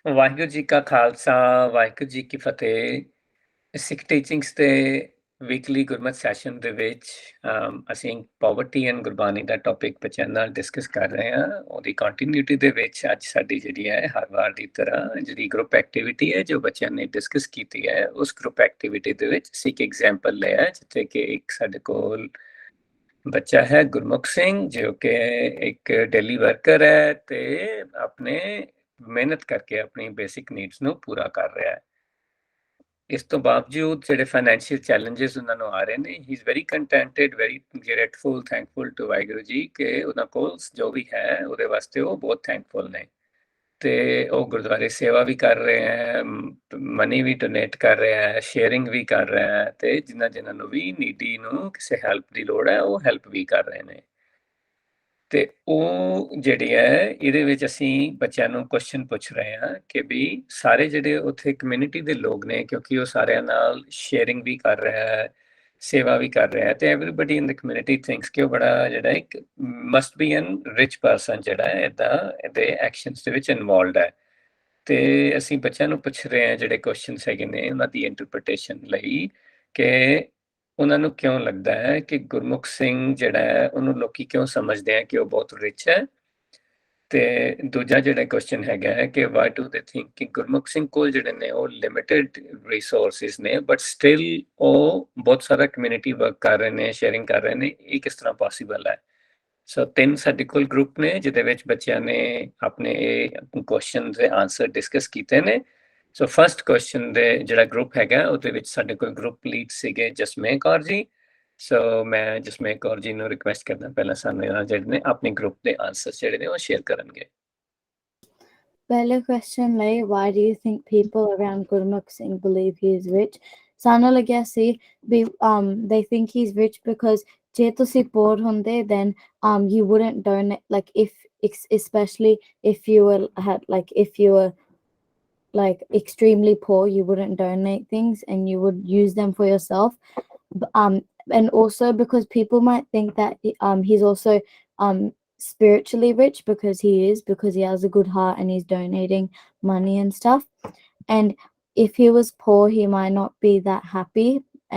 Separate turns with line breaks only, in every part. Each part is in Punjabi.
ਵਾਹਿਗੁਰੂ ਜੀ ਕਾ ਖਾਲਸਾ, ਵਾਹਿਗੁਰੂ ਜੀ ਕੀ ਫਤਿਹ। ਸਿੱਖ ਟੀਚਿੰਗਸ ਦੇ ਵੀਕਲੀ ਗੁਰਮਤਿ ਸੈਸ਼ਨ ਦੇ ਵਿੱਚ ਅਸੀਂ poverty and Gurbani the topic ਬੱਚਿਆਂ ਨਾਲ ਡਿਸਕਸ ਕਰ ਰਹੇ ਹਾਂ। ਉਹਦੀ ਕੰਟੀਨਿਊਟੀ ਦੇ ਵਿੱਚ ਅੱਜ ਸਾਡੀ ਜਿਹੜੀ ਹੈ ਹਰ ਵਾਰ ਦੀ ਤਰ੍ਹਾਂ ਜਿਹੜੀ ਗਰੁੱਪ ਐਕਟੀਵਿਟੀ ਹੈ ਜੋ ਬੱਚਿਆਂ ਨੇ ਡਿਸਕਸ ਕੀਤੀ ਹੈ, ਉਸ ਗਰੁੱਪ ਐਕਟੀਵਿਟੀ ਦੇ ਵਿੱਚ ਅਸੀਂ ਇੱਕ ਐਗਜ਼ਾਮਪਲ ਲਿਆ ਜਿੱਥੇ ਕਿ ਇੱਕ ਸਾਡੇ ਕੋਲ ਬੱਚਾ ਹੈ ਗੁਰਮੁਖ ਸਿੰਘ, ਜੋ ਕਿ ਇੱਕ ਡੇਲੀ ਵਰਕਰ ਹੈ ਤੇ ਆਪਣੇ ਮਿਹਨਤ ਕਰਕੇ ਆਪਣੀ ਬੇਸਿਕ ਨੀਡਸ ਨੂੰ ਪੂਰਾ ਕਰ ਰਿਹਾ ਹੈ। ਇਸ ਤੋਂ ਬਾਵਜੂਦ ਜਿਹੜੇ ਫਾਈਨੈਂਸ਼ੀਅਲ ਚੈਲੰਜਸ ਉਹਨਾਂ ਨੂੰ ਆ ਰਹੇ ਨੇ, he is very contented, very grateful, thankful to Waheguru ji ਕਿ ਉਹਨਾਂ ਕੋਲ ਜੋ ਵੀ ਹੈ ਉਹਦੇ ਵਾਸਤੇ ਉਹ ਬਹੁਤ ਥੈਂਕਫੁਲ ਨੇ। ਤੇ ਉਹ ਗੁਰਦੁਆਰੇ ਸੇਵਾ ਵੀ ਕਰ ਰਹੇ ਹੈ, ਮਨੀ ਵੀ ਡੋਨੇਟ ਕਰ ਰਿਹਾ ਹੈ, ਸ਼ੇਅਰਿੰਗ ਵੀ ਕਰ ਰਿਹਾ ਹੈ ਤੇ ਜਿਨ੍ਹਾਂ ਨੂੰ ਵੀ ਨੀਡੀ ਨੂੰ ਕਿਸੇ ਹੈਲਪ ਦੀ ਲੋੜ ਹੈ ਉਹ ਹੈਲਪ ਵੀ ਕਰ ਰਹੇ ਨੇ। ਤੇ ਉਹ ਜਿਹੜੀ ਹੈ ਇਹਦੇ ਵਿੱਚ ਅਸੀਂ ਬੱਚਿਆਂ ਨੂੰ ਕੁਐਸਚਨ ਪੁੱਛ ਰਹੇ ਹਾਂ ਕਿ ਵੀ ਸਾਰੇ ਜਿਹੜੇ ਉੱਥੇ ਕਮਿਊਨਿਟੀ ਦੇ ਲੋਕ ਨੇ, ਕਿਉਂਕਿ ਉਹ ਸਾਰਿਆਂ ਨਾਲ ਸ਼ੇਅਰਿੰਗ ਵੀ ਕਰ ਰਿਹਾ ਹੈ, ਸੇਵਾ ਵੀ ਕਰ ਰਿਹਾ ਹੈ ਤੇ ਐਵਰੀਬਡੀ ਇਨ ਦ ਕਮਿਊਨਿਟੀ ਥਿੰਕਸ ਕਿ ਉਹ ਬੜਾ ਜਿਹੜਾ ਇੱਕ must B N rich person ਜਿਹੜਾ ਹੈ ਇੱਦਾਂ ਇਹਦੇ ਐਕਸ਼ਨਸ ਦੇ ਵਿੱਚ ਇਨਵੋਲਵਡ ਹੈ। ਤੇ ਅਸੀਂ ਬੱਚਿਆਂ ਨੂੰ ਪੁੱਛ ਰਹੇ ਹਾਂ ਜਿਹੜੇ ਕੁਐਸਚਨਸ ਹੈਗੇ ਨੇ ਉਹਨਾਂ ਦੀ ਇੰਟਰਪ੍ਰੀਟੇਸ਼ਨ ਲਈ ਕਿ ਉਹਨਾਂ ਨੂੰ ਕਿਉਂ ਲੱਗਦਾ ਹੈ ਕਿ ਗੁਰਮੁਖ ਸਿੰਘ ਜਿਹੜਾ ਹੈ ਉਹਨੂੰ ਲੋਕੀ ਕਿਉਂ ਸਮਝਦੇ ਆ ਕਿ ਉਹ ਬਹੁਤ ਰਿਚ ਹੈ। ਤੇ ਦੂਜਾ ਜਿਹੜਾ ਕੁਐਸਚਨ ਹੈਗਾ ਹੈ ਕਿ ਵਾਈ ਡੂ ਦੇ ਥਿੰਕ ਕਿ ਗੁਰਮੁਖ ਸਿੰਘ ਕੋਲ ਜਿਹੜੇ ਨੇ ਉਹ ਲਿਮਿਟਡ ਰਿਸੋਰਸਿਸ ਨੇ ਬਟ ਸਟਿਲ ਉਹ ਬਹੁਤ ਸਾਰਾ ਕਮਿਊਨਿਟੀ ਵਰਕ ਕਰ ਰਹੇ ਨੇ, ਸ਼ੇਅਰਿੰਗ ਕਰ ਰਹੇ ਨੇ। ਇਹ ਕਿਸ ਤਰ੍ਹਾਂ ਪੋਸੀਬਲ ਹੈ? ਸੋ 3 ਸਾਡੇ ਕੋਲ ਗਰੁੱਪ ਨੇ ਜਿਹਦੇ ਵਿੱਚ ਬੱਚਿਆਂ ਨੇ ਆਪਣੇ ਕੁਐਸਚਨ ਦੇ ਆਨਸਰ ਡਿਸਕਸ ਕੀਤੇ ਨੇ। ਸੋ ਫਸਟ ਕੁਐਸਚਨ ਦੇ ਜਿਹੜਾ ਗਰੁੱਪ ਹੈਗਾ ਉਹਦੇ ਵਿੱਚ ਸਾਡੇ ਕੋਲ ਗਰੁੱਪ ਲੀਡ ਸੀਗੇ ਜਸਮੇਰ ਕੌਰ ਜੀ। ਸੋ ਮੈਂ ਜਸਮੇਰ ਕੌਰ ਜੀ ਨੂੰ ਰਿਕੁਐਸਟ ਕਰਦਾ ਪਹਿਲਾਂ ਸਾਨੂੰ ਜਿਹੜੇ ਨੇ ਆਪਣੇ ਗਰੁੱਪ ਦੇ ਆਨਸਰ ਜਿਹੜੇ ਨੇ ਉਹ ਸ਼ੇਅਰ ਕਰਨਗੇ।
ਪਹਿਲੇ question ਲਈ why do you think people around Gurmukh Singh believe he is rich? ਸਾਨੂੰ ਲੱਗਿਆ ਸੀ ਵੀ they think he's rich because ਜੇ ਤੁਸੀਂ poor ਹੁੰਦੇ then you wouldn't donate, like especially if you were like extremely poor, you wouldn't donate things and you would use them for yourself. And also because people might think that he's also spiritually rich because he has a good heart and he's donating money and stuff. And if he was poor, he might not be that happy,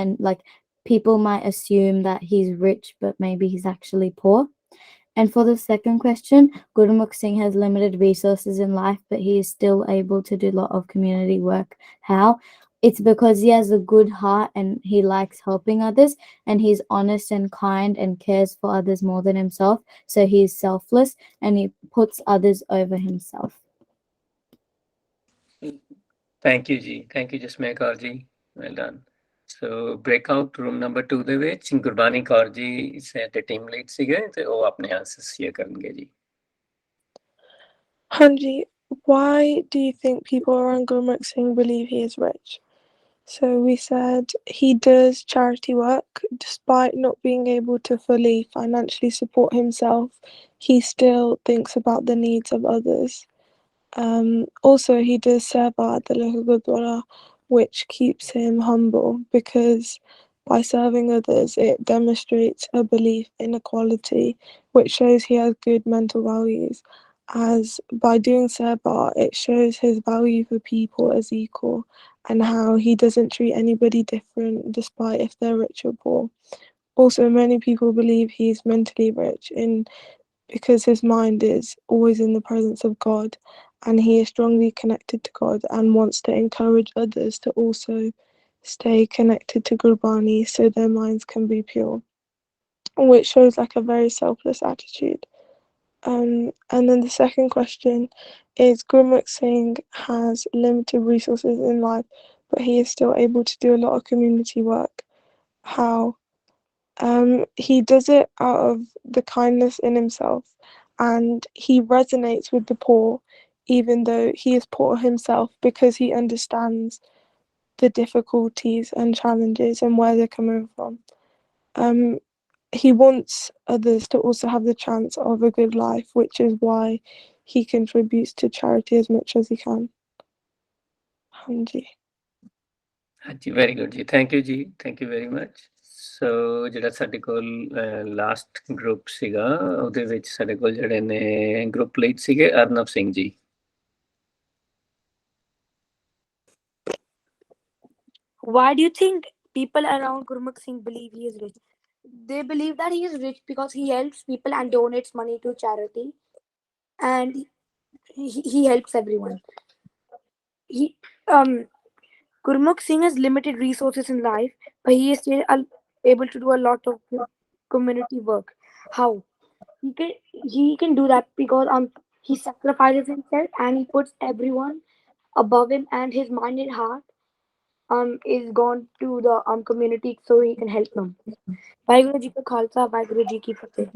and like people might assume that he's rich but maybe he's actually poor. And for the second question, Gurmukh Singh has limited resources in life, but he is still able to do a lot of community work. How? It's because he has a good heart and he likes helping others, and he's honest and kind and cares for others more than himself. So he's selfless and he puts others over himself.
Thank you ਜੀ, thank you Jasmer Kaur ji, well done. So breakout room number 2 ਦੇ ਵਿੱਚ ਗੁਰਬਾਨੀ ਕੌਰ ਜੀ ਸਾਡੇ ਟੀਮ ਲੀਡ ਸੀਗੇ ਤੇ ਉਹ ਆਪਣੇ ਆਨਸਰ ਸ਼ੇਅਰ ਕਰਨਗੇ ਜੀ।
ਹਾਂਜੀ, why do you think people around Gurmukh Singh believe he is rich? So we said he does charity work. Despite not being able to fully financially support himself, he still thinks about the needs of others. Also, he does seva at the local gurdwara, which keeps him humble because by serving others, it demonstrates a belief in equality, which shows he has good mental values. As by doing seva, it shows his value for people as equal and how he doesn't treat anybody different despite if they're rich or poor. Also, many people believe he's mentally rich because his mind is always in the presence of God, and he is strongly connected to God and wants to encourage others to also stay connected to Gurbani so their minds can be pure, which shows like a very selfless attitude. And then the second question is, Gurmukh Singh has limited resources in life, but he is still able to do a lot of community work. How? He does it out of the kindness in himself, and he resonates with the poor even though he is poor himself, because he understands the difficulties and challenges and where they're coming from. He wants others to also have the chance of a good life, which is why he contributes to charity as much as he can. Hanji.
ਹਾਂਜੀ, ਵੈਰੀ ਗੁੱਡ ਜੀ, ਥੈਂਕ ਯੂ ਜੀ, ਥੈਂਕ ਯੂ ਵੈਰੀ ਮਚ। ਸੋ ਜਿਹੜਾ ਸਾਡੇ ਕੋਲ ਲਾਸਟ ਗਰੁੱਪ ਸੀਗਾ ਉਹਦੇ ਵਿੱਚ ਸਾਡੇ ਕੋਲ ਜਿਹੜੇ ਨੇ ਗਰੁੱਪ ਲੀਡ ਸੀਗੇ ਅਰਨਵ Singh ji.
Why do you think people around Gurmukh Singh believe he is rich? They believe that he is rich because he helps people and donates money to charity, and he helps everyone. He Gurmukh Singh has limited resources in life, but he is still able to do a lot of community work. How? He can do that because he sacrifices himself and he puts everyone above him, and his mind and heart is gone to the community so he can help them. Waheguru ji ਕਾ ਖਾਲਸਾ ਵਾਹਿਗੁਰੂ ਜੀ ਕੀ ਫਤਿਹ.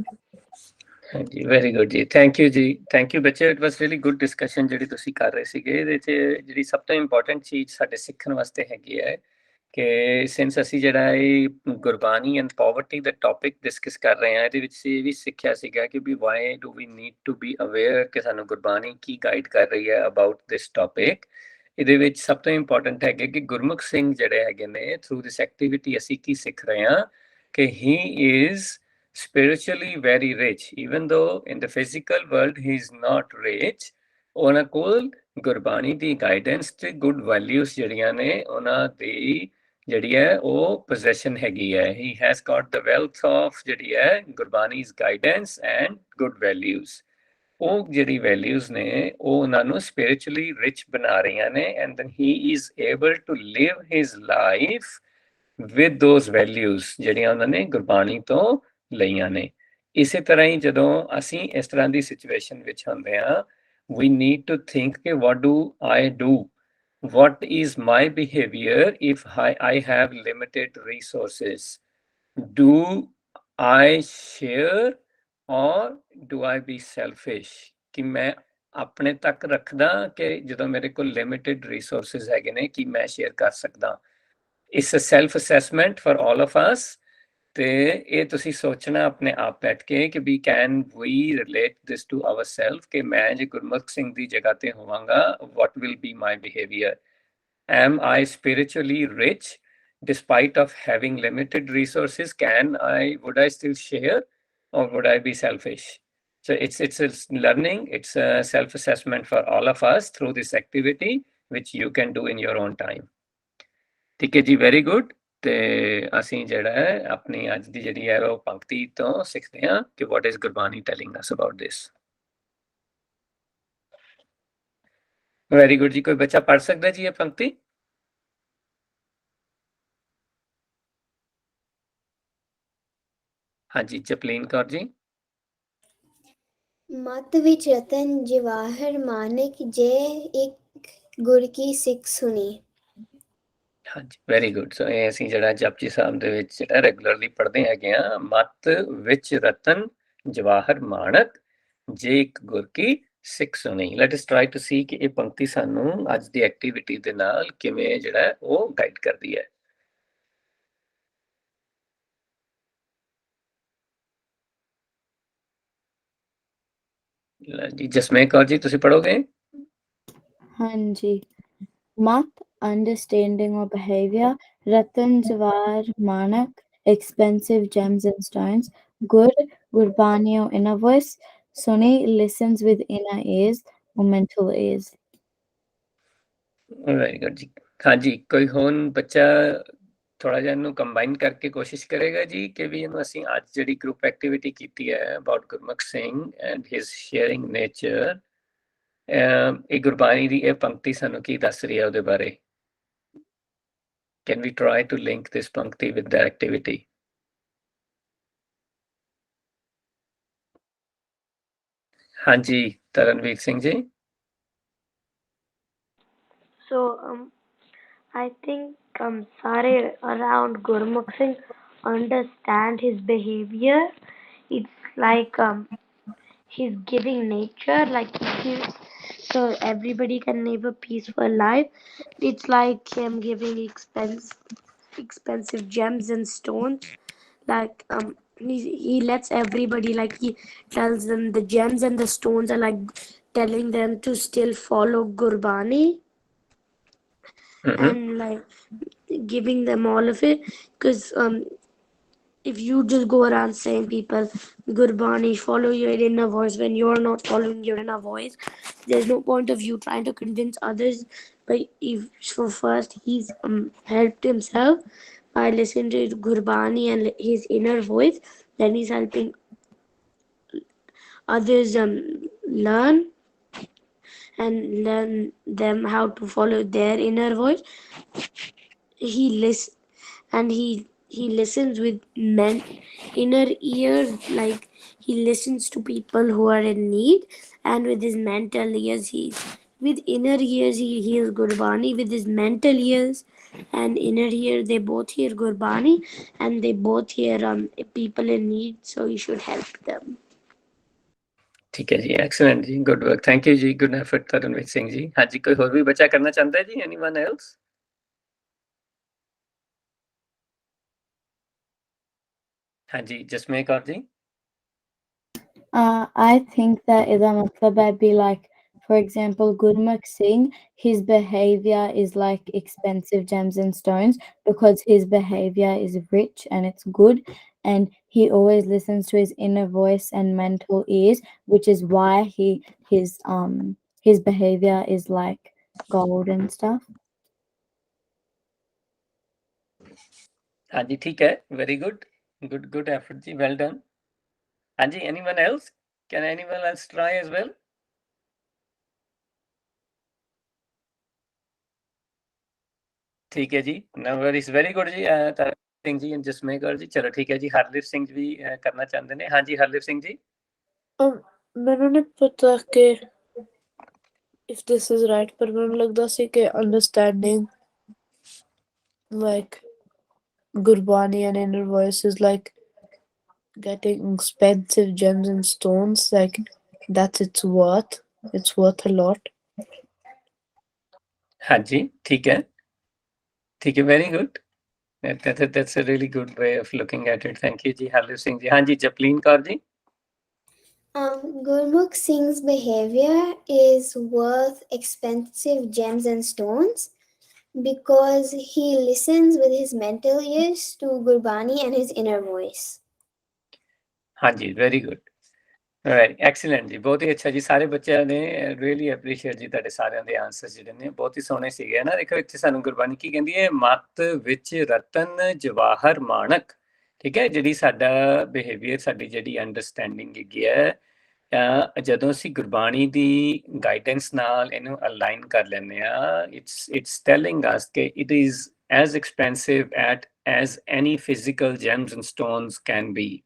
ਹਾਂਜੀ ਵੈਰੀ ਗੁੱਡ ਜੀ, ਥੈਂਕ ਯੂ ਜੀ, ਥੈਂਕ ਯੂ ਬੱਚੇ। It was really good discussion ਜਿਹੜੀ ਤੁਸੀਂ ਕਰ ਰਹੇ ਸੀਗੇ। ਇਹਦੇ 'ਚ ਜਿਹੜੀ ਸਭ ਤੋਂ ਇੰਪੋਰਟੈਂਟ ਚੀਜ਼ ਸਾਡੇ ਸਿੱਖਣ ਵਾਸਤੇ ਹੈਗੀ ਹੈ ਕਿ ਸਿੰਸ ਅਸੀਂ ਜਿਹੜਾ ਇਹ Gurbani and poverty the topic discuss ਕਰ ਰਹੇ ਹਾਂ, ਇਹਦੇ ਵਿੱਚ ਇਹ ਵੀ ਸਿੱਖਿਆ ਸੀਗਾ ਕਿ we why do we need to be aware ਕਿ ਸਾਨੂੰ ਗੁਰਬਾਣੀ ਕੀ ਗਾਈਡ ਕਰ ਰਹੀ ਹੈ ਅਬਾਊਟ ਦਿਸ ਟੌਪਿਕ। ਇਹਦੇ ਵਿੱਚ ਸਭ ਤੋਂ ਇੰਪੋਰਟੈਂਟ ਹੈਗੇ ਕਿ ਗੁਰਮੁਖ ਸਿੰਘ ਜਿਹੜੇ ਹੈਗੇ ਨੇ, ਥਰੂ ਦਿਸ ਐਕਟੀਵਿਟੀ ਅਸੀਂ ਕੀ ਸਿੱਖ ਰਹੇ ਹਾਂ ਕਿ ਹੀ is spiritually very rich, even though in the physical world he is not rich. ਉਹਨਾਂ ਕੋਲ ਗੁਰਬਾਣੀ ਦੀ ਗਾਈਡੈਂਸ ਤੇ ਗੁੱਡ ਵੈਲਿਊਜ਼ ਜਿਹੜੀਆਂ ਨੇ ਉਹਨਾਂ ਦੀ ਜਿਹੜੀ ਹੈ ਉਹ ਪੋਜੈਸ਼ਨ ਹੈਗੀ ਹੈ। He has Gat the wealth of ਜਿਹੜੀ ਹੈ ਗੁਰਬਾਣੀਜ਼ ਗਾਈਡੈਂਸ ਐਂਡ ਗੁੱਡ ਵੈਲਿਊਜ਼। ਉਹ ਜਿਹੜੀ ਵੈਲਿਊਜ਼ ਨੇ ਉਹ ਉਹਨਾਂ ਨੂੰ ਸਪਿਰਿਚੁਅਲੀ ਰਿਚ ਬਣਾ ਰਹੀਆਂ ਨੇ, and then he is able to live his life with those values ਜਿਹੜੀਆਂ ਉਹਨਾਂ ਨੇ ਗੁਰਬਾਣੀ ਤੋਂ ਲਈਆਂ ਨੇ। ਇਸੇ ਤਰ੍ਹਾਂ ਹੀ ਜਦੋਂ ਅਸੀਂ ਇਸ ਤਰ੍ਹਾਂ ਦੀ ਸਿਚੁਏਸ਼ਨ ਵਿੱਚ ਹੁੰਦੇ ਹਾਂ, we need to think ਕਿ what do I do, what is my behavior if I have limited resources, do I share or do I be selfish? ਕਿ ਮੈਂ ਆਪਣੇ ਤੱਕ ਰੱਖਦਾ ਕਿ ਜਦੋਂ ਮੇਰੇ ਕੋਲ ਲਿਮਿਟਡ ਰਿਸੋਰਸਿਸ ਹੈਗੇ ਨੇ ਕਿ ਮੈਂ ਸ਼ੇਅਰ ਕਰ ਸਕਦਾ। It's a self assessment for all of us। ਤੇ ਇਹ ਤੁਸੀਂ ਸੋਚਣਾ ਆਪਣੇ ਆਪ ਬੈਠ ਕੇ ਕਿ we can we relate this to ourself ਕਿ ਮੈਂ ਜੇ ਗੁਰਮੁਖ ਸਿੰਘ ਦੀ ਜਗ੍ਹਾ ਤੇ ਹੋਵਾਂਗਾ, what will be my behavior? Am I spiritually rich despite of having limited resources? Would I still share or would I be selfish? So it's a learning, it's a self-assessment for all of us through this activity, which you can do in your own time. ਠੀਕ ਹੈ ਜੀ, ਵੈਰੀ ਗੁੱਡ। ਤੇ ਅਸੀਂ ਜਿਹੜਾ ਹੈ ਆਪਣੀ ਅੱਜ ਦੀ ਜਿਹੜੀ ਹੈ ਉਹ ਪੰਕਤੀ ਤੋਂ ਸਿੱਖਦੇ ਹਾਂ ਕਿ what is Gurbani telling us about this. Very good ਜੀ, ਕੋਈ ਬੱਚਾ ਪੜ੍ਹ ਸਕਦਾ ਜੀ ਇਹ ਪੰਕਤੀ? ਹਾਂਜੀ ਜਪਲੀਨ ਕੌਰ ਜੀ।
ਮਤ ਵਿੱਚ ਰਤਨ ਜਵਾਹਰ ਮਾਨਕ, ਜੇ ਇੱਕ ਗੁਰ ਕੀ ਸਿੱਖ ਸੁਣੀ।
ਹਾਂਜੀ ਵੈਰੀ ਗੁੱਡ। ਸੋ ਇਹ ਅਸੀਂ ਜਿਹੜਾ ਜਪਜੀ ਸਾਹਿਬ ਦੇ ਵਿੱਚ ਜਿਹੜਾ ਰੈਗੂਲਰਲੀ ਪੜ੍ਹਦੇ ਹੈਗੇ ਆ, ਮਤ ਵਿੱਚ ਰਤਨ ਜਵਾਹਰ ਮਾਨਕ, ਜੇ ਇੱਕ ਗੁਰ ਕੀ ਸਿੱਖ ਸੁਣੀ। Let us try to see ਕਿ ਇਹ ਪੰਕਤੀ ਸਾਨੂੰ ਅੱਜ ਦੀ ਐਕਟੀਵਿਟੀ ਦੇ ਨਾਲ ਕਿਵੇਂ ਜਿਹੜਾ ਉਹ ਗਾਈਡ ਕਰਦੀ ਹੈ। ਜੀ ਜਸਮੇਂ ਕੌਰ ਜੀ ਤੁਸੀਂ ਪੜ੍ਹੋਗੇ?
ਹਾਂਜੀ। ਮਤ understanding or behavior, Ratan Jawar Manak, expensive gems and stones, Gur Gurbani or inner voice, Suni listens with inner ears or mental ears.
Very good ਜੀ। ਹਾਂਜੀ ਕੋਈ ਹੁਣ ਬੱਚਾ ਥੋੜਾ ਜਿਹਾ ਇਹਨੂੰ ਕੰਬਾਈਨ ਕਰਕੇ ਕੋਸ਼ਿਸ਼ ਕਰੇਗਾ ਜੀ ਕਿ ਵੀ ਇਹਨੂੰ ਅਸੀਂ ਅੱਜ ਜਿਹੜੀ ਗਰੁੱਪ ਐਕਟੀਵਿਟੀ ਕੀਤੀ ਹੈ about Gurmukh Singh and his sharing nature, ਇਹ ਗੁਰਬਾਣੀ ਦੀ ਇਹ ਪੰਕਤੀ ਸਾਨੂੰ ਕੀ ਦੱਸ ਰਹੀ ਹੈ ਉਹਦੇ ਬਾਰੇ? Can we try to link this pankti with the activity? ਹਾਂਜੀ Taranveer Singh ji.
So I think sare around Gurmukh Singh understand his behavior. It's like he's giving nature, like he gives so everybody can live a peaceful life. It's like him giving expensive gems and stones. Like he lets everybody, like he tells them the gems and the stones are like telling them to still follow Gurbani. And like giving them all of it, because if you just go around saying people Gurbani, follow your inner voice, when you're not following your inner voice, there's no point of you trying to convince others But so first he's helped himself by listening to his Gurbani and his inner voice. Then he's helping others learn them how to follow their inner voice. He listens and he listens with inner ears, like he listens to people who are in need, and with his mental ears with inner ears he hears Gurbani, with his mental ears and inner ear they both hear Gurbani, and they both hear people in need, so you should help them.
ठीक है जी, excellent ji, good work, thank you ji, good effort तरनवीर Singh ji. हाँ जी, कोई और भी बच्चा करना चाहता है जी? Anyone else? हाँ जी, जसमें Kaur ji.
I think that ida matlab I'd be like, for example, Gurmukh Singh, his behavior is like expensive gems and stones because his behavior is rich and it's good, and he always listens to his inner voice and mental ears, which is why his behavior is like gold and stuff.
हाँ जी, ठीक है, very good, good effort जी, well done। हाँ जी, anyone else? Can anyone else try as well? ठीक है जी, no worries, very good जी। तारा सिंह जी, जसमें कौर जी, चलो ठीक है जी। हरलिप सिंह जी भी करना चाहते हैं। हाँ जी, हरलिप सिंह जी।
ਮੈਨੂੰ ਨਹੀਂ ਪਤਾ ਕਿ if this is right, ਪਰ ਮੈਨੂੰ ਲੱਗਦਾ ਸੀ ਕਿ understanding like Gurbani and inner voice is like getting expensive gems and stones, like that's its worth a lot.
हाँ जी, ठीक है, very good। That's a really good way of looking at it, thank you जी, हरलिप सिंह जी। हाँ जी, जपलीन Kaur ji.
Gurmukh Singh's behavior is worth expensive gems and stones because he listens with his mental ears to Gurbani and his inner voice.
हाँ जी, very good, right, excellent ਜੀ, ਬਹੁਤ ਹੀ ਅੱਛਾ ਜੀ। ਸਾਰੇ ਬੱਚਿਆਂ ਨੇ really appreciate ਜੀ ਤੁਹਾਡੇ ਸਾਰਿਆਂ ਦੇ ਆਨਸਰ ਜਿਹੜੇ ਨੇ ਬਹੁਤ ਹੀ ਸੋਹਣੇ ਸੀਗੇ ਨਾ। ਦੇਖੋ ਇੱਥੇ ਸਾਨੂੰ ਗੁਰਬਾਣੀ ਕੀ ਕਹਿੰਦੀ ਹੈ, ਮੱਤ ਵਿੱਚ ਰਤਨ ਜਵਾਹਰ ਮਾਣਕ, ਠੀਕ ਹੈ। ਜਿਹੜੀ ਸਾਡਾ ਬਿਹੇਵੀਅਰ, ਸਾਡੀ ਜਿਹੜੀ ਅੰਡਰਸਟੈਂਡਿੰਗ ਹੈਗੀ ਹੈ, ਜਦੋਂ ਅਸੀਂ ਗੁਰਬਾਣੀ ਦੀ ਗਾਈਡੈਂਸ ਨਾਲ ਇਹਨੂੰ ਅਲਾਈਨ ਕਰ ਲੈਂਦੇ ਆ, ਇਟਸ ਟੈਲਿੰਗ ਅਸ ਕਿ it is as expensive as any physical Gems and stones can be.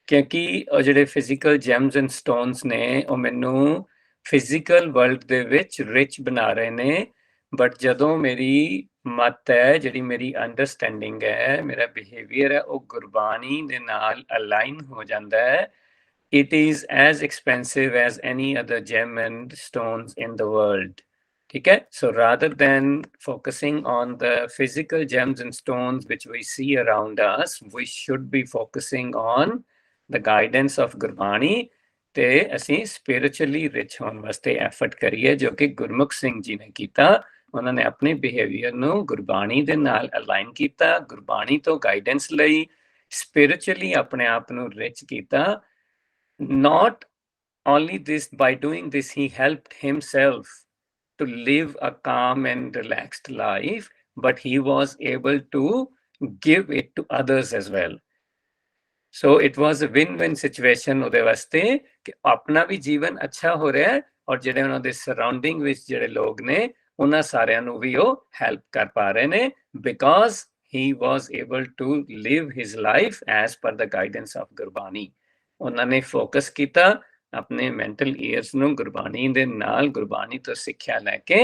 ਕਿਉਂਕਿ ਉਹ ਜਿਹੜੇ ਫਿਜ਼ੀਕਲ ਜੈਮਸ ਐਂਡ ਸਟੋਨਸ ਨੇ ਉਹ ਮੈਨੂੰ ਫਿਜ਼ੀਕਲ ਵਰਲਡ ਦੇ ਵਿੱਚ ਰਿਚ ਬਣਾ ਰਹੇ ਨੇ, ਬਟ ਜਦੋਂ ਮੇਰੀ ਮੱਤ ਹੈ, ਜਿਹੜੀ ਮੇਰੀ ਅੰਡਰਸਟੈਂਡਿੰਗ ਹੈ, ਮੇਰਾ ਬਿਹੇਵੀਅਰ ਹੈ, ਉਹ ਗੁਰਬਾਣੀ ਦੇ ਨਾਲ ਅਲਾਈਨ ਹੋ ਜਾਂਦਾ ਹੈ, it is as expensive as any other gem and stones in the world. Okay, so rather than focusing on the physical gems and stones which we see around us, we should be focusing on the guidance of Gurbani ਤੇ ਅਸੀਂ spiritually rich ਹੋਣ ਵਾਸਤੇ effort ਕਰੀਏ, ਜੋ ਕਿ ਗੁਰਮੁਖ ਸਿੰਘ ਜੀ ਨੇ ਕੀਤਾ। ਉਹਨਾਂ ਨੇ ਆਪਣੇ ਬਿਹੇਵੀਅਰ ਨੂੰ ਗੁਰਬਾਣੀ ਦੇ ਨਾਲ ਅਲਾਈਨ ਕੀਤਾ, ਗੁਰਬਾਣੀ ਤੋਂ ਗਾਈਡੈਂਸ ਲਈ, spiritually ਆਪਣੇ ਆਪ ਨੂੰ rich ਕੀਤਾ। Not only this, by doing this, he helped himself to live a calm and relaxed life, but he was able to give it to others as well. So it was a win-win situation ਉਹਦੇ ਵਾਸਤੇ ਕਿ ਆਪਣਾ ਵੀ ਜੀਵਨ ਅੱਛਾ ਹੋ ਰਿਹਾ ਹੈ, ਔਰ ਜਿਹੜੇ ਉਹਨਾਂ ਦੇ ਸਰਾਊਂਡਿੰਗ ਵਿੱਚ ਜਿਹੜੇ ਲੋਕ ਨੇ ਉਹਨਾਂ ਸਾਰਿਆਂ ਨੂੰ ਵੀ ਉਹ ਹੈਲਪ ਕਰ ਪਾ ਰਹੇ ਨੇ, because he was able to live his life as per the guidance of Gurbani. ਉਹਨਾਂ ਨੇ ਫੋਕਸ ਕੀਤਾ ਆਪਣੇ ਮੈਂਟਲ ਈਅਰਸ ਨੂੰ ਗੁਰਬਾਣੀ ਦੇ ਨਾਲ, ਗੁਰਬਾਣੀ ਤੋਂ ਸਿੱਖਿਆ ਲੈ ਕੇ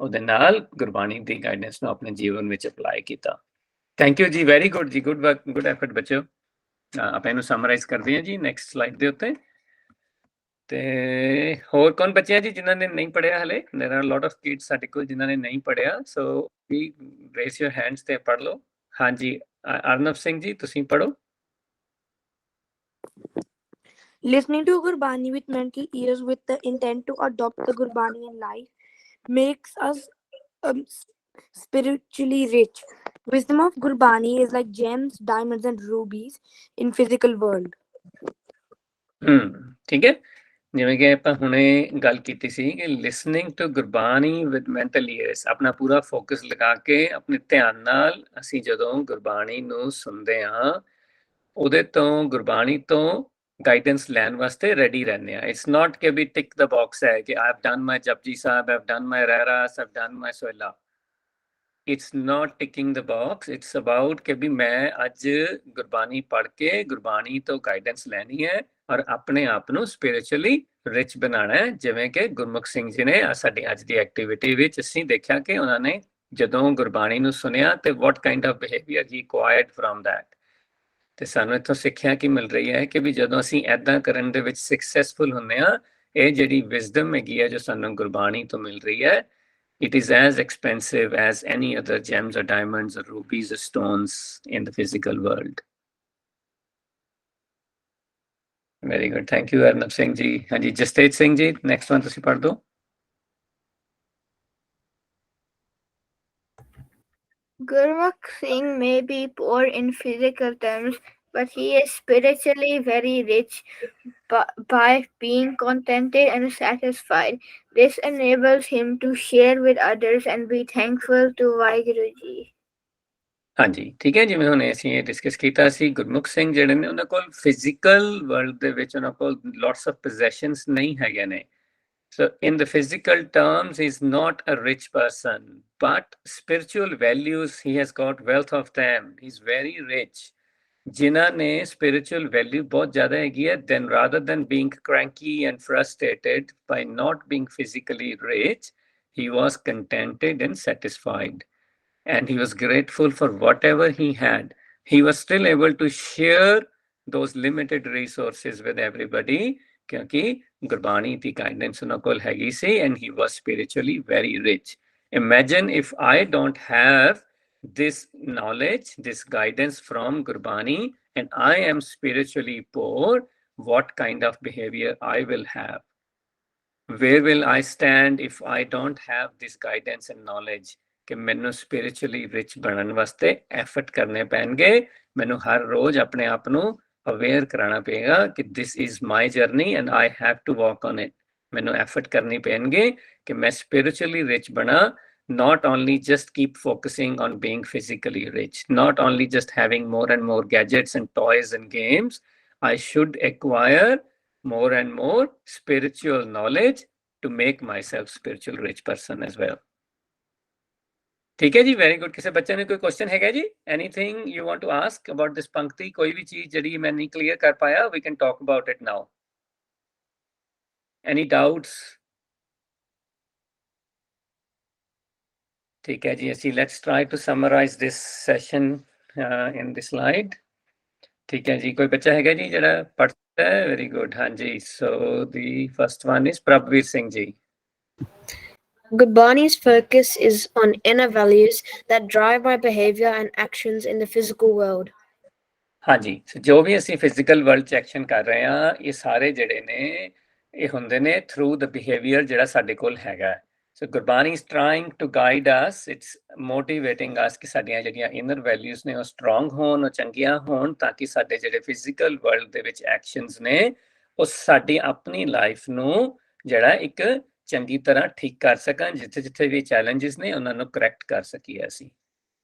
ਉਹਦੇ ਨਾਲ ਗੁਰਬਾਣੀ ਦੀ ਗਾਈਡੈਂਸ ਨੂੰ ਆਪਣੇ ਜੀਵਨ ਵਿੱਚ ਅਪਲਾਈ ਕੀਤਾ। ਥੈਂਕ ਯੂ ਜੀ, ਵੈਰੀ ਗੁੱਡ ਜੀ, ਗੁੱਡ ਵਰਕ, ਗੁੱਡ ਐਫਰਟ ਬੱਚਿਓ। ਆਪਾਂ ਇਹਨੂੰ ਸਮਰਾਈਜ਼ ਕਰਦੇ ਹਾਂ ਜੀ ਨੈਕਸਟ ਸਲਾਈਡ ਦੇ ਉੱਤੇ। ਤੇ ਹੋਰ ਕੌਣ ਬੱਚੇ ਆ ਜੀ ਜਿਨ੍ਹਾਂ ਨੇ ਨਹੀਂ ਪੜ੍ਹਿਆ ਹਲੇ? ਦੇਰ ਆਰ ਲੋਟ ਆਫ ਕਿਡਸ ਸਾਡੇ ਕੋਲ ਜਿਨ੍ਹਾਂ ਨੇ ਨਹੀਂ ਪੜ੍ਹਿਆ, ਸੋ ਵੀ ਰੇਜ਼ ਯੋਰ ਹੈਂਡਸ ਤੇ ਪੜ੍ਹ ਲਓ। ਹਾਂਜੀ, ਅਰਨਬ ਸਿੰਘ ਜੀ ਤੁਸੀਂ ਪੜ੍ਹੋ।
Listening to Gurbani with mental ears with the intent to adopt the Gurbani in life makes us spiritually rich. Wisdom of Gurbani is like gems, diamonds and rubies in physical world.
ठीक है, ਜਿਵੇਂ ਕਿ ਆਪਾਂ ਹੁਣੇ ਗੱਲ ਕੀਤੀ ਸੀ ਕਿ listening to Gurbani with mental ears, ਆਪਣਾ ਪੂਰਾ ਫੋਕਸ ਲਗਾ ਕੇ ਆਪਣੇ ਧਿਆਨ ਨਾਲ ਅਸੀਂ ਜਦੋਂ ਗੁਰਬਾਣੀ ਨੂੰ ਸੁਣਦੇ ਹਾਂ ਉਹਦੇ ਤੋਂ ਗੁਰਬਾਣੀ ਤੋਂ ਗਾਈਡੈਂਸ ਲੈਣ ਵਾਸਤੇ ਰੈਡੀ ਰਹਿੰਦੇ ਆ। ਇਟਸ ਨਾਟ ਕਿ ਵੀ ਟਿਕ ਦ ਬਾਕਸ ਹੈ ਕਿ I have done my Japji Sahib, I have done my Rehras, I have done my Sohila. It's not ticking the box, it's about ਕਿ ਵੀ ਮੈਂ ਅੱਜ ਗੁਰਬਾਣੀ ਪੜ੍ਹ ਕੇ ਗੁਰਬਾਣੀ ਤੋਂ ਗਾਈਡੈਂਸ ਲੈਣੀ ਹੈ ਔਰ ਆਪਣੇ ਆਪ ਨੂੰ ਸਪਿਰਿਚੁਅਲੀ ਰਿਚ ਬਣਾਉਣਾ ਹੈ। ਜਿਵੇਂ ਕਿ ਗੁਰਮੁਖ ਸਿੰਘ ਜੀ ਨੇ ਸਾਡੀ ਅੱਜ ਦੀ ਐਕਟੀਵਿਟੀ ਵਿੱਚ ਅਸੀਂ ਦੇਖਿਆ ਕਿ ਉਹਨਾਂ ਨੇ ਜਦੋਂ ਗੁਰਬਾਣੀ ਨੂੰ ਸੁਣਿਆ ਤੇ what kind of behaviour he acquired from that. ਤੇ ਸਾਨੂੰ ਇੱਥੋਂ ਸਿੱਖਿਆ ਕੀ ਮਿਲ ਰਹੀ ਹੈ ਕਿ ਵੀ ਜਦੋਂ ਅਸੀਂ ਐਦਾਂ ਕਰਨ ਦੇ ਵਿੱਚ ਸਕਸੈਸਫੁਲ ਹੁੰਦੇ ਹਾਂ, ਇਹ ਜਿਹੜੀ ਵਿਜ਼ਡਮ ਹੈਗੀ ਹੈ ਜੋ ਸਾਨੂੰ ਗੁਰਬਾਣੀ ਤੋਂ ਮਿਲ ਰਹੀ ਹੈ, it is as expensive as any other gems or diamonds or rubies or stones in the physical world. Very good. Thank you, Arnab Singh ji. Hanji, Jastet Singh ji, next one ਤੁਸੀਂ ਪੜ੍ਹ ਦਿਓ।
Gurmukh Singh may be poor in physical terms, but he is spiritually very rich by being contented and satisfied. This enables him to share with others and be thankful to Vaheguru Ji.
ਹਾਂਜੀ, ਠੀਕ ਹੈ। ਜਿਵੇਂ ਹੁਣ ਅਸੀਂ ਇਹ ਡਿਸਕਸ ਕੀਤਾ ਸੀ, ਗੁਰਮੁਖ ਸਿੰਘ ਜਿਹੜੇ ਨੇ ਉਹਨਾਂ ਕੋਲ ਫਿਜ਼ੀਕਲ ਵਰਲਡ ਦੇ ਵਿੱਚ ਉਹਨਾਂ ਕੋਲ ਲੋਟਸ ਆਫ ਪੋਜੈਸ਼ਨਸ ਨਹੀਂ ਹੈਗੇ ਨੇ। So in the physical terms, he's not a rich person, but spiritual values, he has got wealth of them. He's very rich. जिन्हां ने spiritual value बहुत ज़्यादा हैगी है, then rather than being cranky and frustrated by not being physically rich, he was contented and satisfied. And he was grateful for whatever he had. He was still able to share those limited resources with everybody, क्योंकि गुरबाणी की guidance उन्हां कोल हैगी सी, and he was spiritually very rich. Imagine if I don't have this knowledge, this guidance from Gurbani, and I am spiritually poor, what kind of behavior I will have? Where will I stand if I don't have this guidance and knowledge? कि मैनू स्पिरिचुअली रिच बनने वास्ते एफर्ट करने पैणगे, मैनू हर रोज अपने आप नू अवेयर कराना पेगा कि this is my journey and I have to walk on it. मैनू एफर्ट करनी पैणगे कि मैं स्पिरिचुअली रिच बना, not only just keep focusing on being physically rich, not only just having more and more gadgets and toys and games. I should acquire more and more spiritual knowledge to make myself spiritual rich person as well. ठीक है जी, वेरी गुड। किसी बच्चे ने कोई क्वेश्चन है जी? Anything you want to ask about this पंक्ति? कोई भी चीज जड़ी मैं नहीं क्लियर कर पाया, we can talk about it now. Any doubts? ठीक है जी, ਅਸੀਂ let's try to summarise this session in this slide. ठीक है जी, कोई बच्चा है जी जरा पढ़ता है? Very good. हाँ जी, so the first one is Prabhvir Singh ji.
Gurbani's focus is on inner values that drive our behavior and actions in the physical world.
हाँ जी, जो भी ਅਸੀਂ ਫਿਜ਼ੀਕਲ ਵਰਲਡ 'ਚ ਐਕਸ਼ਨ ਕਰ ਰਹੇ ਹਾਂ, ਇਹ ਸਾਰੇ ਜਿਹੜੇ ਨੇ ਇਹ ਹੁੰਦੇ ਨੇ ਥਰੂ ਦ ਬਿਹੇਵੀਅਰ ਜਿਹੜਾ ਸਾਡੇ ਕੋਲ ਹੈਗਾ। So Gurbani is trying to guide us, it's motivating us ਕਿ ਸਾਡੀਆਂ ਜਿਹੜੀਆਂ ਇਨਰ ਵੈਲਿਊਜ਼ ਨੇ ਉਹ ਸਟਰੋਂਗ ਹੋਣ, ਉਹ ਚੰਗੀਆਂ ਹੋਣ, ਤਾਂ ਕਿ ਸਾਡੇ ਜਿਹੜੇ ਫਿਜ਼ੀਕਲ ਵਰਲਡ ਦੇ ਵਿੱਚ ਐਕਸ਼ਨਸ ਨੇ ਉਹ ਸਾਡੀ ਆਪਣੀ ਲਾਈਫ ਨੂੰ ਜਿਹੜਾ ਇੱਕ ਚੰਗੀ ਤਰ੍ਹਾਂ ਠੀਕ ਕਰ ਸਕਣ, ਜਿੱਥੇ ਜਿੱਥੇ ਵੀ ਚੈਲੰਜਸ ਨੇ ਉਹਨਾਂ ਨੂੰ ਕਰੈਕਟ ਕਰ ਸਕੀਏ ਅਸੀਂ।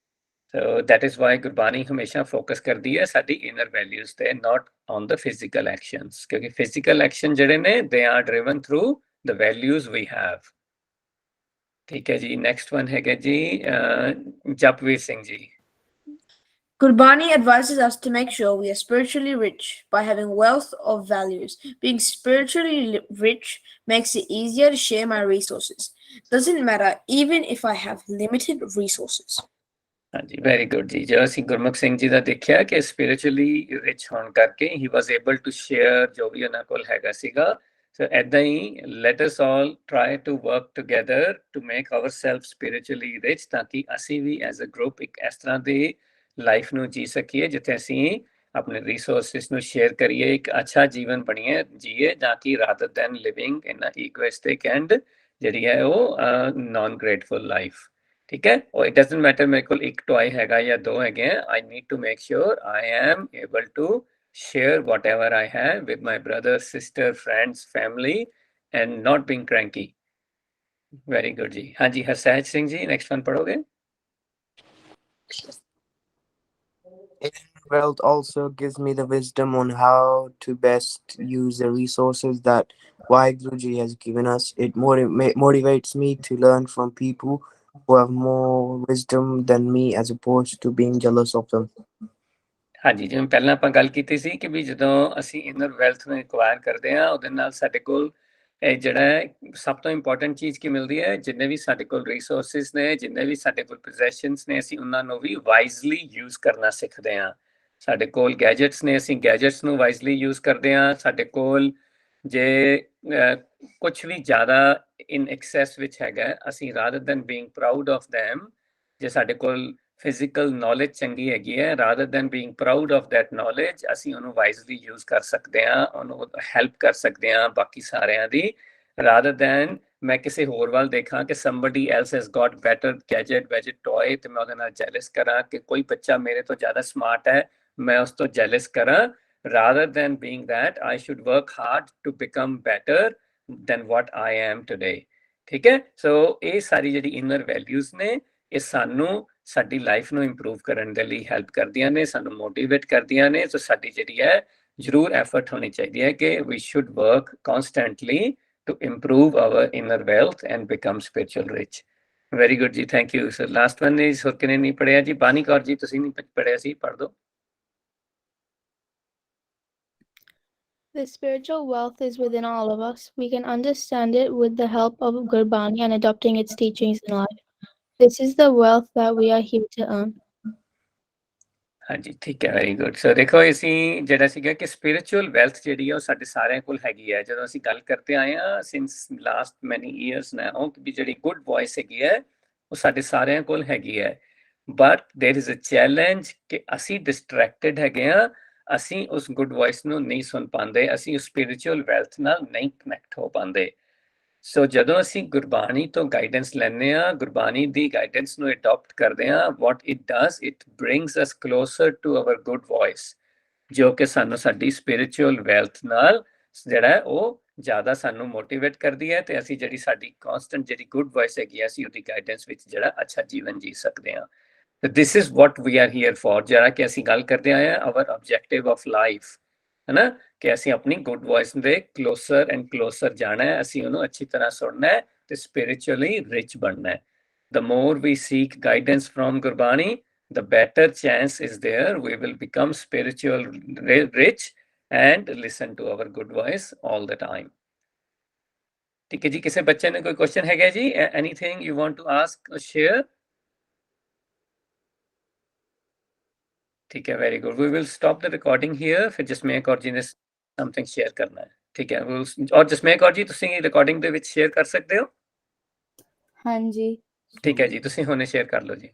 So that is why Gurbani हमेशा focus करती है साडी inner values ते, not on the physical actions, क्योंकि physical action जड़े ने they are driven through the values we have। ठीक है जी, next one है जी जपवीर Singh ji.
Gurbani advises us to make sure we are spiritually rich by having wealth of values. Being spiritually rich makes it easier to share my resources. Doesn't matter even if I have limited resources.
हाँ जी, वेरी गुड जी। जो ਅਸੀਂ ਗੁਰਮੁਖ ਸਿੰਘ ਜੀ ਦਾ ਦੇਖਿਆ ਕਿ ਸਪਿਰਿਚੁਅਲੀ ਰਿਚ ਹੋਣ ਕਰਕੇ he was able to share ਜੋ ਵੀ ਉਹਨਾਂ ਕੋਲ ਹੈਗਾ ਸੀਗਾ। ਸੋ ਐਦਾਂ ਹੀ let us all try to work together to make ourself spiritually rich, ਤਾਂ ਕਿ ਅਸੀਂ ਵੀ ਐਜ਼ ਅ ਗਰੁੱਪ ਇੱਕ ਇਸ ਤਰ੍ਹਾਂ ਦੀ ਲਾਈਫ ਨੂੰ ਜੀ ਸਕੀਏ ਜਿੱਥੇ ਅਸੀਂ ਆਪਣੇ ਰਿਸੋਰਸਿਸ ਨੂੰ ਸ਼ੇਅਰ ਕਰੀਏ, ਇੱਕ ਅੱਛਾ ਜੀਵਨ ਬਣੀਏ ਜੀਏ, ਨਾ ਕਿ rather than living in a egoistic and ਜਿਹੜੀ ਹੈ ਉਹ ਨਾਨ ਗ੍ਰੇਟਫੁਲ ਲਾਈਫ। ठीक है, और इट डजंट मैटर मेरे को एक टॉय हैगा या दो हैगे हैं, I need to make sure I am able to share whatever I have with my brother, sister, friends, family, and not being cranky. Very good जी. हाँ जी, हरसैज सिंह जी, next one पढ़ोगे?
Wealth also gives me the wisdom on how to best use the resources that Guruji has given us. It motivates me to learn from people who have more wisdom than me as opposed to being jealous of them.
ਹਾਂਜੀ, ਜਿਵੇਂ ਪਹਿਲਾਂ ਆਪਾਂ ਗੱਲ ਕੀਤੀ ਸੀ ਕਿ ਵੀ ਜਦੋਂ ਅਸੀਂ ਇਨਰ ਵੈਲਥ ਨੂੰ ਐਕਵਾਇਰ ਕਰਦੇ ਹਾਂ, ਉਹਦੇ ਨਾਲ ਸਾਡੇ ਕੋਲ ਜਿਹੜਾ ਹੈ ਸਭ ਤੋਂ ਇੰਪੋਰਟੈਂਟ ਚੀਜ਼ ਕੀ ਮਿਲਦੀ ਹੈ, ਜਿੰਨੇ ਵੀ ਸਾਡੇ ਕੋਲ ਰਿਸੋਰਸਿਸ ਨੇ, ਜਿੰਨੇ ਵੀ ਸਾਡੇ ਕੋਲ ਪੋਜੈਸ਼ਨਸ ਨੇ, ਅਸੀਂ ਉਹਨਾਂ ਨੂੰ ਵੀ ਵਾਈਜ਼ਲੀ ਯੂਜ਼ ਕਰਨਾ ਸਿੱਖਦੇ ਹਾਂ। ਸਾਡੇ ਕੋਲ ਗੈਜਟਸ ਨੇ, ਅਸੀਂ ਗੈਜਟਸ ਨੂੰ ਵਾਈਜ਼ਲੀ ਯੂਜ਼ ਕਰਦੇ ਹਾਂ। ਸਾਡੇ ਕੋਲ ਜੇ ਕੁਝ ਵੀ ਜ਼ਿਆਦਾ ਇਨ ਐਕਸੈਸ ਵਿੱਚ ਹੈਗਾ, ਅਸੀਂ rather then being proud of them, ਜੇ ਸਾਡੇ ਕੋਲ ਫਿਜ਼ੀਕਲ ਨੌਲੇਜ ਚੰਗੀ ਹੈਗੀ ਹੈ, rather then being proud of that knowledge, ਅਸੀਂ ਉਹਨੂੰ ਵਾਈਜ਼ਲੀ ਯੂਜ਼ ਕਰ ਸਕਦੇ ਹਾਂ, ਉਹਨੂੰ ਹੈਲਪ ਕਰ ਸਕਦੇ ਹਾਂ ਬਾਕੀ ਸਾਰਿਆਂ ਦੀ, ਰਾਦਰ ਦੈਨ ਮੈਂ ਕਿਸੇ ਹੋਰ ਵੱਲ ਦੇਖਾਂ ਕਿ somebody else has got better gadget toy ਤੇ ਮੈਂ ਉਹਦੇ ਨਾਲ ਜੈਲਸ ਕਰਾਂ ਕਿ ਕੋਈ ਬੱਚਾ ਮੇਰੇ ਤੋਂ ਜ਼ਿਆਦਾ ਸਮਾਰਟ ਹੈ, ਮੈਂ ਉਸ ਤੋਂ ਜੈਲਸ ਕਰਾਂ। rather than being that, I should work hard to become better than what I am today. ਠੀਕ ਹੈ, ਸੋ ਇਹ ਸਾਰੀ ਜਿਹੜੀ ਇਨਰ ਵੈਲਿਊਜ਼ ਨੇ, ਇਹ ਸਾਨੂੰ ਸਾਡੀ ਲਾਈਫ ਨੂੰ ਇੰਪਰੂਵ ਕਰਨ ਦੇ ਲਈ ਹੈਲਪ ਕਰਦੀਆਂ ਨੇ, ਸਾਨੂੰ ਮੋਟੀਵੇਟ ਕਰਦੀਆਂ ਨੇ। ਸੋ ਸਾਡੀ ਜਿਹੜੀ ਹੈ ਜ਼ਰੂਰ ਐਫਰਟ ਹੋਣੀ ਚਾਹੀਦੀ ਹੈ ਕਿ we should work constantly to improve our inner wealth and become spiritual rich. Very good ji, thank you. So last one is ਹੋਰ ਕਿਨੇ ਨਹੀਂ ਪੜਿਆ ਜੀ? ਬਾਨੀ ਕੌਰ ਜੀ, ਤੁਸੀਂ ਨਹੀਂ ਪੜਿਆ ਸੀ, ਪੜ੍ਹ ਦਿਓ।
The spiritual wealth is within all of us. We can understand it with the help of Gurbani and adopting its teachings in life. This is the wealth that we are here to earn.
ਹਾਂਜੀ, ਠੀਕ ਹੈ, ਵੈਰੀ ਗੁੱਡ। ਸੋ ਦੇਖੋ, ਅਸੀਂ ਜਿਹੜਾ ਸੀਗਾ ਕਿ ਸਪਿਰਿਚੁਅਲ ਵੈਲਥ ਜਿਹੜੀ ਆ ਉਹ ਸਾਡੇ ਸਾਰਿਆਂ ਕੋਲ ਹੈਗੀ ਹੈ। ਜਦੋਂ ਅਸੀਂ ਗੱਲ ਕਰਦੇ ਆਏ ਹਾਂ ਸਿੰਸ ਲਾਸਟ ਮੈਨੀ ਈਅਰਸ ਨਾਓ ਕਿ ਜਿਹੜੀ ਗੁੱਡ ਵੌਇਸ ਹੈਗੀ ਹੈ ਉਹ ਸਾਡੇ ਸਾਰਿਆਂ ਕੋਲ ਹੈਗੀ ਹੈ, but there is a challenge ਕਿ ਅਸੀਂ ਡਿਸਟਰੈਕਟਡ ਹੈਗੇ ਹਾਂ, ਅਸੀਂ ਉਸ ਗੁੱਡ ਵੌਇਸ ਨੂੰ ਨਹੀਂ ਸੁਣ ਪਾਉਂਦੇ, ਅਸੀਂ ਉਸ ਸਪਿਰਿਚੁਅਲ ਵੈਲਥ ਨਾਲ ਨਹੀਂ ਕਨੈਕਟ ਹੋ ਪਾਉਂਦੇ। ਸੋ ਜਦੋਂ ਅਸੀਂ ਗੁਰਬਾਣੀ ਤੋਂ ਗਾਈਡੈਂਸ ਲੈਂਦੇ ਹਾਂ, ਗੁਰਬਾਣੀ ਦੀ ਗਾਈਡੈਂਸ ਨੂੰ ਅਡਾਪਟ ਕਰਦੇ ਹਾਂ, what it does, it brings us closer to our good voice, ਜੋ ਕਿ ਸਾਨੂੰ ਸਾਡੀ ਸਪਿਰਿਚੁਅਲ ਵੈਲਥ ਨਾਲ ਜਿਹੜਾ ਉਹ ਜ਼ਿਆਦਾ ਸਾਨੂੰ ਮੋਟੀਵੇਟ ਕਰਦੀ ਹੈ, ਤੇ ਅਸੀਂ ਜਿਹੜੀ ਸਾਡੀ ਕਨਸਟੈਂਟ ਜਿਹੜੀ ਗੁੱਡ ਵੌਇਸ ਹੈਗੀ, ਅਸੀਂ ਉਹਦੀ ਗਾਈਡੈਂਸ ਵਿੱਚ ਜਿਹੜਾ ਅੱਛਾ ਜੀਵਨ ਜੀ ਸਕਦੇ ਹਾਂ। This is what we are here for, ਜਿਹੜਾ ਕਿ ਅਸੀਂ ਗੱਲ ਕਰਦੇ ਆਏ ਹਾਂ ਆਵਰ ਆਬਜੈਕਟਿਵ ਆਫ ਲਾਈਫ, ਹੈ ਨਾ, ਕਿ ਅਸੀਂ ਆਪਣੀ ਗੁੱਡ ਵੌਇਸ ਦੇ ਕਲੋਸਰ ਐਂਡ ਕਲੋਸਰ ਜਾਣਾ ਹੈ, ਅਸੀਂ ਉਹਨੂੰ ਅੱਛੀ ਤਰ੍ਹਾਂ ਸੁਣਨਾ ਹੈ ਤੇ ਸਪਿਰਿਚੁਅਲੀ ਰਿਚ ਬਣਨਾ ਹੈ। The more we seek guidance from Gurbani, the better chance is there we will become spiritual rich and listen to our good voice all the time. ठीक है जी, किसी बच्चे ने कोई क्वेश्चन है क्या जी? Anything you want to ask or share? ठीक है, very good. We will stop the recording here, फिर जसमें कौर जी ने समथिंग शेयर करना है। ठीक है, और जसमें कौर जी ਤੁਸੀਂ ਰਿਕਾਰਡਿੰਗ ਦੇ ਵਿੱਚ ਸ਼ੇਅਰ ਕਰ ਸਕਦੇ ਹੋ?
ਹਾਂਜੀ,
ਠੀਕ ਹੈ ਜੀ, ਤੁਸੀਂ ਹੁਣੇ ਸ਼ੇਅਰ ਕਰ ਲਓ ਜੀ।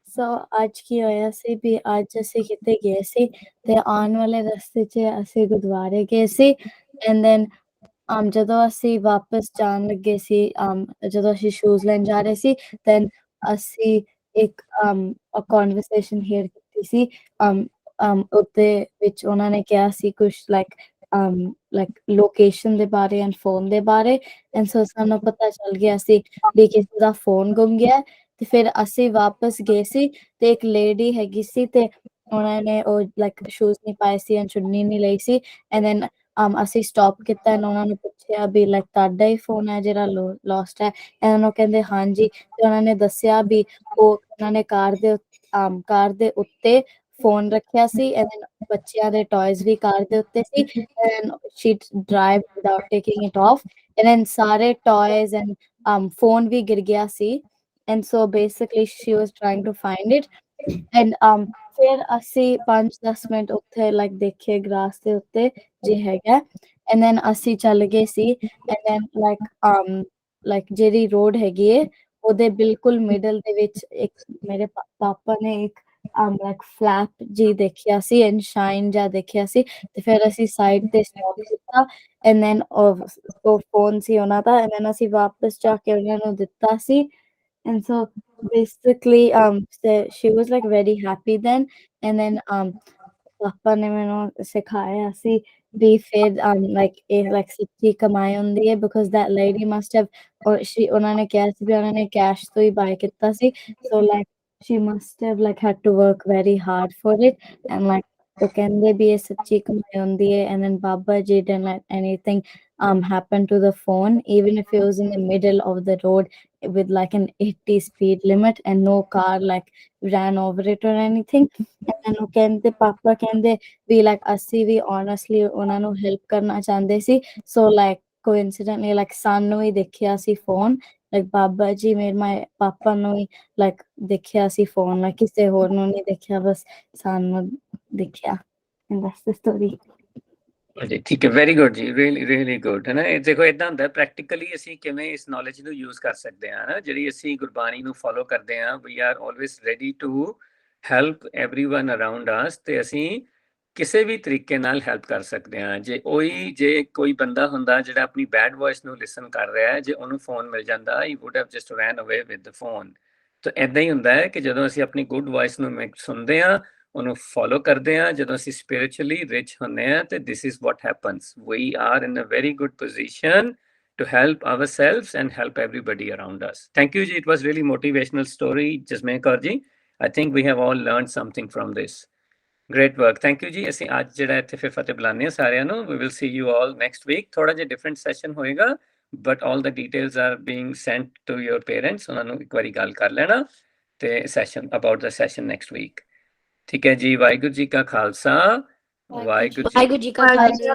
ਸੋ ਅੱਜ ਕੀ ਹੋਇਆ ਸੀ ਵੀ ਅੱਜ ਅਸੀਂ ਕਿਤੇ ਗਏ ਸੀ ਤੇ ਆਉਣ ਵਾਲੇ ਰਸਤੇ 'ਚ ਅਸੀਂ ਗੁਰਦੁਆਰੇ ਗਏ ਸੀ, ਐਂਡ ਦੈਨ ਜਦੋਂ ਅਸੀਂ ਵਾਪਸ ਜਾਣ ਲੱਗੇ ਸੀ, ਜਦੋਂ ਅਸੀਂ ਸ਼ੂਜ਼ ਲੈਣ ਜਾ ਰਹੇ ਸੀ, ਦੈਨ ਅਸੀਂ ਇੱਕ ਕਨਵਰਸੇਸ਼ਨ ਹੇਅਰ ਕੀਤੀ ਸੀ। ਉਹਦੇ ਵਿੱਚ ਉਹਨਾਂ ਨੇ ਕਿਹਾ ਸੀ ਕੁਛ ਲਾਈਕ ਲੋਕੇਸ਼ਨ ਦੇ ਬਾਰੇ ਐਂਡ ਫੋਨ ਦੇ ਬਾਰੇ, ਐਂਡ ਸੋ ਸਾਨੂੰ ਪਤਾ ਚੱਲ ਗਿਆ ਸੀ ਵੀ ਕਿਸੇ ਦਾ ਫੋਨ ਗੁੰਮ ਗਿਆ। ਤੇ ਫਿਰ ਅਸੀਂ ਵਾਪਸ ਗਏ ਸੀ ਤੇ ਇੱਕ ਲੇਡੀ ਹੈਗੀ ਸੀ ਤੇ ਉਹਨਾਂ ਨੇ ਉਹ ਲਾਈਕ ਸ਼ੂਜ਼ ਨਹੀਂ ਪਾਏ ਸੀ ਐਂਡ ਚੁੰਨੀ ਨਹੀਂ ਲਈ ਸੀ, ਐਂਡ ਦੈਨ ਅਸੀਂ ਸਟਾਪ ਕੀਤਾ ਐਂਡ ਉਹਨਾਂ ਨੂੰ ਪੁੱਛਿਆ ਵੀ ਲਾਈਕ ਤੁਹਾਡਾ ਹੀ ਫੋਨ ਹੈ ਜਿਹੜਾ ਲੋਸਟ ਹੈ, ਐਂਡ ਉਹ ਕਹਿੰਦੇ ਹਾਂਜੀ। ਤੇ ਉਹਨਾਂ ਨੇ ਦੱਸਿਆ ਵੀ ਉਹਨਾਂ ਨੇ ਕਾਰ ਦੇ ਉੱਤੇ ਫੋਨ ਰੱਖਿਆ ਸੀ, ਐਂਡ ਦੈਨ ਬੱਚਿਆਂ ਦੇ ਟॉयਜ਼ ਵੀ ਕਾਰ ਦੇ ਉੱਤੇ ਸੀ, and she drive without taking it off, and then ਸਾਰੇ ਟॉयਜ਼ ਐਂਡ ਫੋਨ ਵੀ ਗਿਰ ਗਿਆ ਸੀ, and so basically she was trying to find it, and ਫਿਰ ਅਸੀਂ 5-10 ਮਿੰਟ ਉੱਥੇ ਲਾਈਕ ਦੇਖੇ ਗ੍ਰਾਸ ਦੇ ਉੱਤੇ ਜੇ ਹੈਗਾ, ਐਂਡ ਦੈਨ ਅਸੀਂ ਚੱਲ ਗਏ ਸੀ, ਐਂਡ ਦੈਨ ਲਾਈਕ ਜਿਹੜੀ ਰੋਡ ਹੈਗੀ ਹੈ ਉਹਦੇ ਬਿਲਕੁਲ ਮਿਡਲ ਦੇ ਵਿੱਚ ਇੱਕ ਮੇਰੇ ਪਾਪਾ ਨੇ ਇੱਕ ਲਾਈਕ ਫਲੈਪ ਜੀ ਦੇਖਿਆ ਸੀ ਐਂਡ ਸ਼ਾਈਨ ਜਿਹਾ ਦੇਖਿਆ ਸੀ, ਤੇ ਫਿਰ ਅਸੀਂ ਸਾਈਡ ਤੇ ਸਟਾਪ ਕੀਤਾ, ਐਂਡ ਦੈਨ ਉਹ ਫੋਨ ਸੀ ਉਹਨਾਂ ਦਾ, ਐਂਡ ਦੈਨ ਅਸੀਂ ਵਾਪਸ ਜਾ ਕੇ ਉਹਨਾਂ ਨੂੰ ਦਿੱਤਾ ਸੀ, and so basically she was like very happy then, and then ਪਾਪਾ ਨੇ ਮੈਨੂੰ ਸਿਖਾਇਆ ਸੀ ਵੀ ਫਿਰ like ਇਹ like ਸੱਚੀ ਕਮਾਈ ਹੁੰਦੀ ਹੈ because that lady must have ਉਹਨਾਂ ਨੇ ਕਿਹਾ ਸੀ ਵੀ ਉਹਨਾਂ ਨੇ ਕੈਸ਼ ਤੋਂ ਹੀ ਬਾਏ ਕੀਤਾ ਸੀ so like she must have like had to work very hard for it and like ਉਹ ਕਹਿੰਦੇ ਵੀ ਇਹ ਸੱਚੀ ਕਮਾਈ ਹੁੰਦੀ ਹੈ and then Baba ji didn't let anything happen to the phone even if it was in the middle of the road with like an 80 speed limit and no car like ran over it or anything and then ਉਹ ਕਹਿੰਦੇ ਪਾਪਾ ਕਹਿੰਦੇ ਵੀ like ਅਸੀਂ ਵੀ honestly ਉਹਨਾਂ ਨੂੰ help ਕਰਨਾ ਚਾਹੁੰਦੇ ਸੀ so like coincidentally like ਸਾਨੂੰ ਹੀ ਦੇਖਿਆ ਸੀ phone like Baba ji my ਪਾਪਾ ਨੂੰ ਹੀ like ਦੇਖਿਆ ਸੀ phone like ਕਿਸੇ ਹੋਰ ਨੂੰ ਨਹੀਂ ਦੇਖਿਆ ਬਸ ਸਾਨੂੰ ਦੇਖਿਆ and that's the story
ਜੀ ਠੀਕ ਹੈ ਵੈਰੀ ਗੁੱਡ ਜੀ ਰੀਅਲੀ ਗੁੱਡ ਹੈ ਨਾ ਇਹ ਦੇਖੋ ਇਦਾਂ ਹੁੰਦਾ ਪ੍ਰੈਕਟੀਕਲੀ ਅਸੀਂ ਕਿਵੇਂ ਇਸ ਨੌਲੇਜ ਨੂੰ ਯੂਜ਼ ਕਰ ਸਕਦੇ ਹਾਂ ਨਾ ਜਿਹੜੀ ਅਸੀਂ ਗੁਰਬਾਣੀ ਨੂੰ ਫੋਲੋ ਕਰਦੇ ਹਾਂ we are always ready to help everyone around us ਤੇ ਅਸੀਂ ਕਿਸੇ ਵੀ ਤਰੀਕੇ ਨਾਲ ਹੈਲਪ ਕਰ ਸਕਦੇ ਹਾਂ ਜੇ ਕੋਈ ਬੰਦਾ ਹੁੰਦਾ ਜਿਹੜਾ ਆਪਣੀ ਬੈਡ ਵੌਇਸ ਨੂੰ ਲਿਸਨ ਕਰ ਰਿਹਾ ਹੈ ਜੇ ਉਹਨੂੰ ਫੋਨ ਮਿਲ ਜਾਂਦਾ ਹੀ ਵੁੱਡ ਹੈਵ ਜਸਟ ਰੈਨ ਅਵੇ ਵਿਦ ਦ ਫੋਨ ਤਾਂ ਇਦਾਂ ਹੀ ਹੁੰਦਾ ਹੈ ਕਿ ਜਦੋਂ ਅਸੀਂ ਆਪਣੀ ਗੁੱਡ ਵੌਇਸ ਨੂੰ ਸੁਣਦੇ ਹਾਂ ਉਹਨੂੰ ਫੋਲੋ ਕਰਦੇ ਹਾਂ ਜਦੋਂ ਅਸੀਂ ਸਪਿਰਿਚੁਅਲੀ ਰਿਚ ਹੁੰਦੇ ਹਾਂ ਤੇ this is what happens we are in a very good position to help ourselves and help everybody around us. Thank you ji, it was really motivational story Jasmeet Kaur ji. I think we have all learned something from this. Great work. Thank you ji. ਅਸੀਂ ਅੱਜ ਜਿਹੜਾ ਇੱਥੇ ਫਿਰ ਫਤਿਹ ਬੁਲਾਉਂਦੇ ਹਾਂ ਸਾਰਿਆਂ ਨੂੰ we will see you all next week. ਥੋੜਾ ਜਿਹਾ different session ਹੋਏਗਾ but all the details are being sent to your parents. ਉਹਨਾਂ ਨੂੰ ਇੱਕ ਵਾਰੀ ਗੱਲ ਕਰ ਲੈਣਾ ਤੇ session about the session next week. ਠੀਕ ਹੈ ਜੀ ਵਾਹਿਗੁਰੂ ਜੀ ਕਾ ਖਾਲਸਾ ਵਾਹਿਗੁਰੂ ਜੀ
ਵਾਹਿਗੁਰੂ ਜੀ ਕਾ ਖਾਲਸਾ